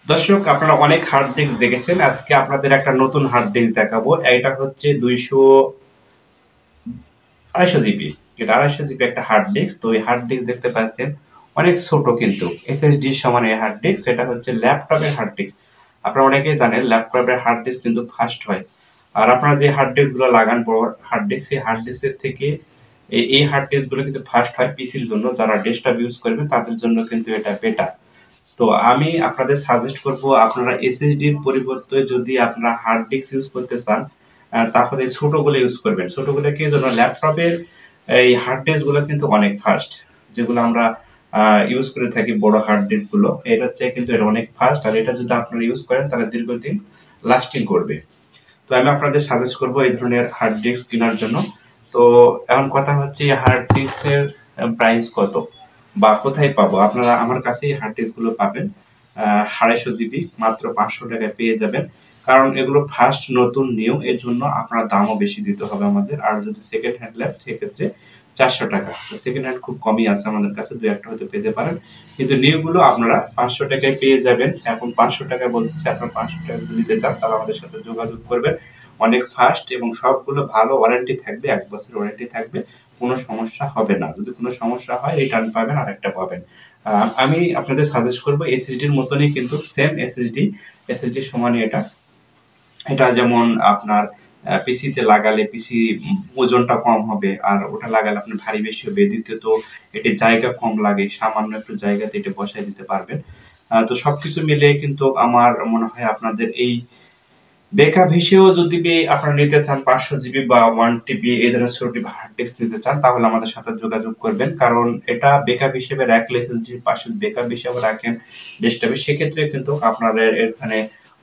দর্শক, আপনারা অনেক হার্ড ডিস্ক দেখেছেন। আজকে আপনাদের একটা নতুন হার্ড ডিস্ক দেখাবো। এটা হচ্ছে 250 জিবি। এটা 250 জিবি একটা হার্ড ডিস্ক। তো এই হার্ড ডিস্ক দেখতে পাচ্ছেন অনেক ছোট, কিন্তু এসএসডি সমান এই হার্ড ডিস্ক। এটা হচ্ছে ল্যাপটপের হার্ড ডিস্ক। আপনারা অনেকেই জানেন ল্যাপটপের হার্ড ডিস্ক কিন্তু ফাস্ট হয়। আর আপনারা যে হার্ড ডিস্ক গুলো লাগান বড় হার্ড ডিস্ক, সেই হার্ড ডিস্কের থেকে এই হার্ড ডিস্ক গুলো কিন্তু ফাস্ট হয় পিসির জন্য। যারা ডেস্কটপ ইউজ করবেন তাদের জন্য কিন্তু এটা বেটার। তো আমি আপনাদের সাজেস্ট করব, আপনারা এসএসডির পরিবর্তে যদি আপনারা হার্ড ডিস্ক ইউজ করতে চান, তাহলে ছোটগুলো ইউজ করবেন। ছোটগুলো কি জন্য, ল্যাপটপের এই হার্ড ডিস্ক গুলো কিন্তু অনেক ফাস্ট। যেগুলো আমরা ইউজ করে থাকি বড় হার্ড ডিস্ক গুলো, এটা হচ্ছে কিন্তু এটা অনেক ফাস্ট। আর এটা যদি আপনারা ইউজ করেন তাহলে দীর্ঘদিন লাস্টিং করবে। তো আমি আপনাদের সাজেস্ট করব এই ধরনের হার্ড ডিস্ক কেনার জন্য। তো এখন কথা হচ্ছে হার্ড ডিস্কের প্রাইস কত বা কোথায় পাবো। আপনারা আমার কাছে এই হার্ড ডিস্ক গুলো পাবেন 250 জিবি মাত্র 500 টাকায় পেয়ে যাবেন। কারণ এগুলো ফার্স্ট নতুন নিউ, এর জন্য আপনার দামও বেশি দিতে হবে আমাদের। আর যদি সেকেন্ড হ্যান্ড ল্যাব, সেক্ষেত্রে 400 টাকা। তো সেকেন্ড হ্যান্ড খুব কমই আছে আমাদের কাছে, দু একটা হয়তো পেতে পারেন, কিন্তু নিউ গুলো আপনারা 500 টাকায় পেয়ে যাবেন। এখন 500 টাকা বলতেছে, আপনার 500 টাকা যদি নিতে চান তাহলে আমাদের সাথে যোগাযোগ করবেন। অনেক ফাস্ট এবং সবগুলো ভালো, ওয়ারেন্টি থাকবে, 1 বছর ওয়ারেন্টি থাকবে, কোনো সমস্যা হবে না। যদি কোনো সমস্যা হয় রিটার্ন পাবেন, আরেকটা পাবেন। আমি আপনাদের সাজেস্ট করবো এসএসডির মতনই, কিন্তু সেম এসএসডি সমানই এটা। এটা যেমন আপনার পিসিতে লাগালে পিসি ওজনটা কম হবে, আর ওটা লাগালে আপনার ভারী বেশি হবে। দ্বিতীয়ত এটি জায়গা কম লাগে, সামান্য একটু জায়গাতে এটা বসায় দিতে পারবেন। তো সবকিছু মিলে কিন্তু আমার মনে হয় আপনাদের এই ব্যাকআপ হিসেবেও যদি আপনারা নিতে চান 500 জিবি বা 1 টিবি এই ধরনের ছোট হার্ড ডিস্ক নিতে চান, তাহলে আমাদের সাথে যোগাযোগ করবেন। কারণ এটা ব্যাকআপ হিসেবে রাখলে, এসএসডির পাশে ব্যাকআপ হিসেবে রাখেন ডেস্কটপে, সেক্ষেত্রে কিন্তু আপনাদের এখানে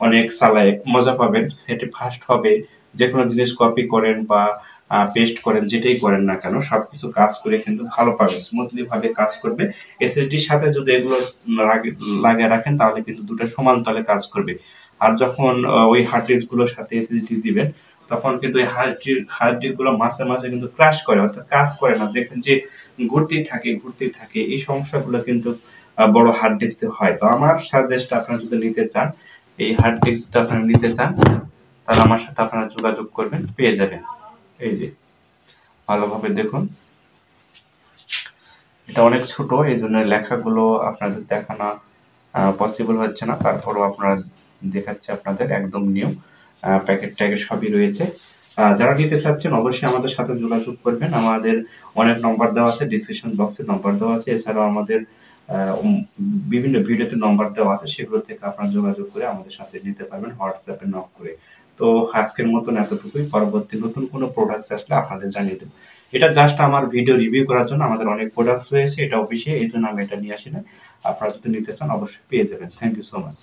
অনেক চালায় মজা পাবেন। এটি ফাস্ট হবে। যে কোনো জিনিস কপি করেন বা পেস্ট করেন, যেটাই করেন না কেন, সবকিছু কাজ করে কিন্তু ভালো পাবে, স্মুথলি ভাবে কাজ করবে। এসএসডির সাথে যদি এগুলো লাগিয়ে রাখেন তাহলে কিন্তু দুটো সমান তালে কাজ করবে। আর যখন ওই হার্ড ডিস্ক গুলোর সাথে এসএসডি দিবেন, তখন কিন্তু এই হার্ড ডিস্ক গুলো মাসে মাসে কিন্তু ক্র্যাশ করে, অর্থাৎ কাজ করে না। দেখবেন যে ঘুরতেই থাকে। এই সমস্যাগুলো কিন্তু বড় হার্ড ডিস্কে হয়। তো আমার সাজেস্ট, আপনারা যদি নিতে চান, এই হার্ড ডিস্কটা আপনারা নিতে চান, তাহলে আমার সাথে আপনারা যোগাযোগ করবেন, পেয়ে যাবেন। এই যে ভালোভাবে দেখুন, এটা অনেক ছোট, এই জন্য লেখাগুলো আপনাদের দেখানো পসিবল হচ্ছে না। তারপরও আপনারা দেখাচ্ছে আপনাদের একদম নিউ, প্যাকেট ট্যাকেট সবই রয়েছে। যারা নিতে চাচ্ছেন অবশ্যই আমাদের সাথে যোগাযোগ করবেন। আমাদের অনেক নম্বর দেওয়া আছে, ডিসক্রিপশন বক্সে নম্বর দেওয়া আছে। এছাড়াও আমাদের বিভিন্ন ভিডিওতে নম্বর দেওয়া আছে, সেগুলো থেকে আপনারা যোগাযোগ করে আমাদের সাথে নিতে পারবেন, হোয়াটসঅ্যাপে নক করে। তো আজকের মতন এতটুকুই। পরবর্তী নতুন কোনো প্রোডাক্টস আসলে আপনাদের জানিয়ে দেবো। এটা জাস্ট আমার ভিডিও রিভিউ করার জন্য। আমাদের অনেক প্রোডাক্ট রয়েছে, এটা অফিসে, এই জন্য আমি এটা নিয়ে আসি না। আপনারা যদি নিতে চান অবশ্যই পেয়ে যাবেন। Thank you so much.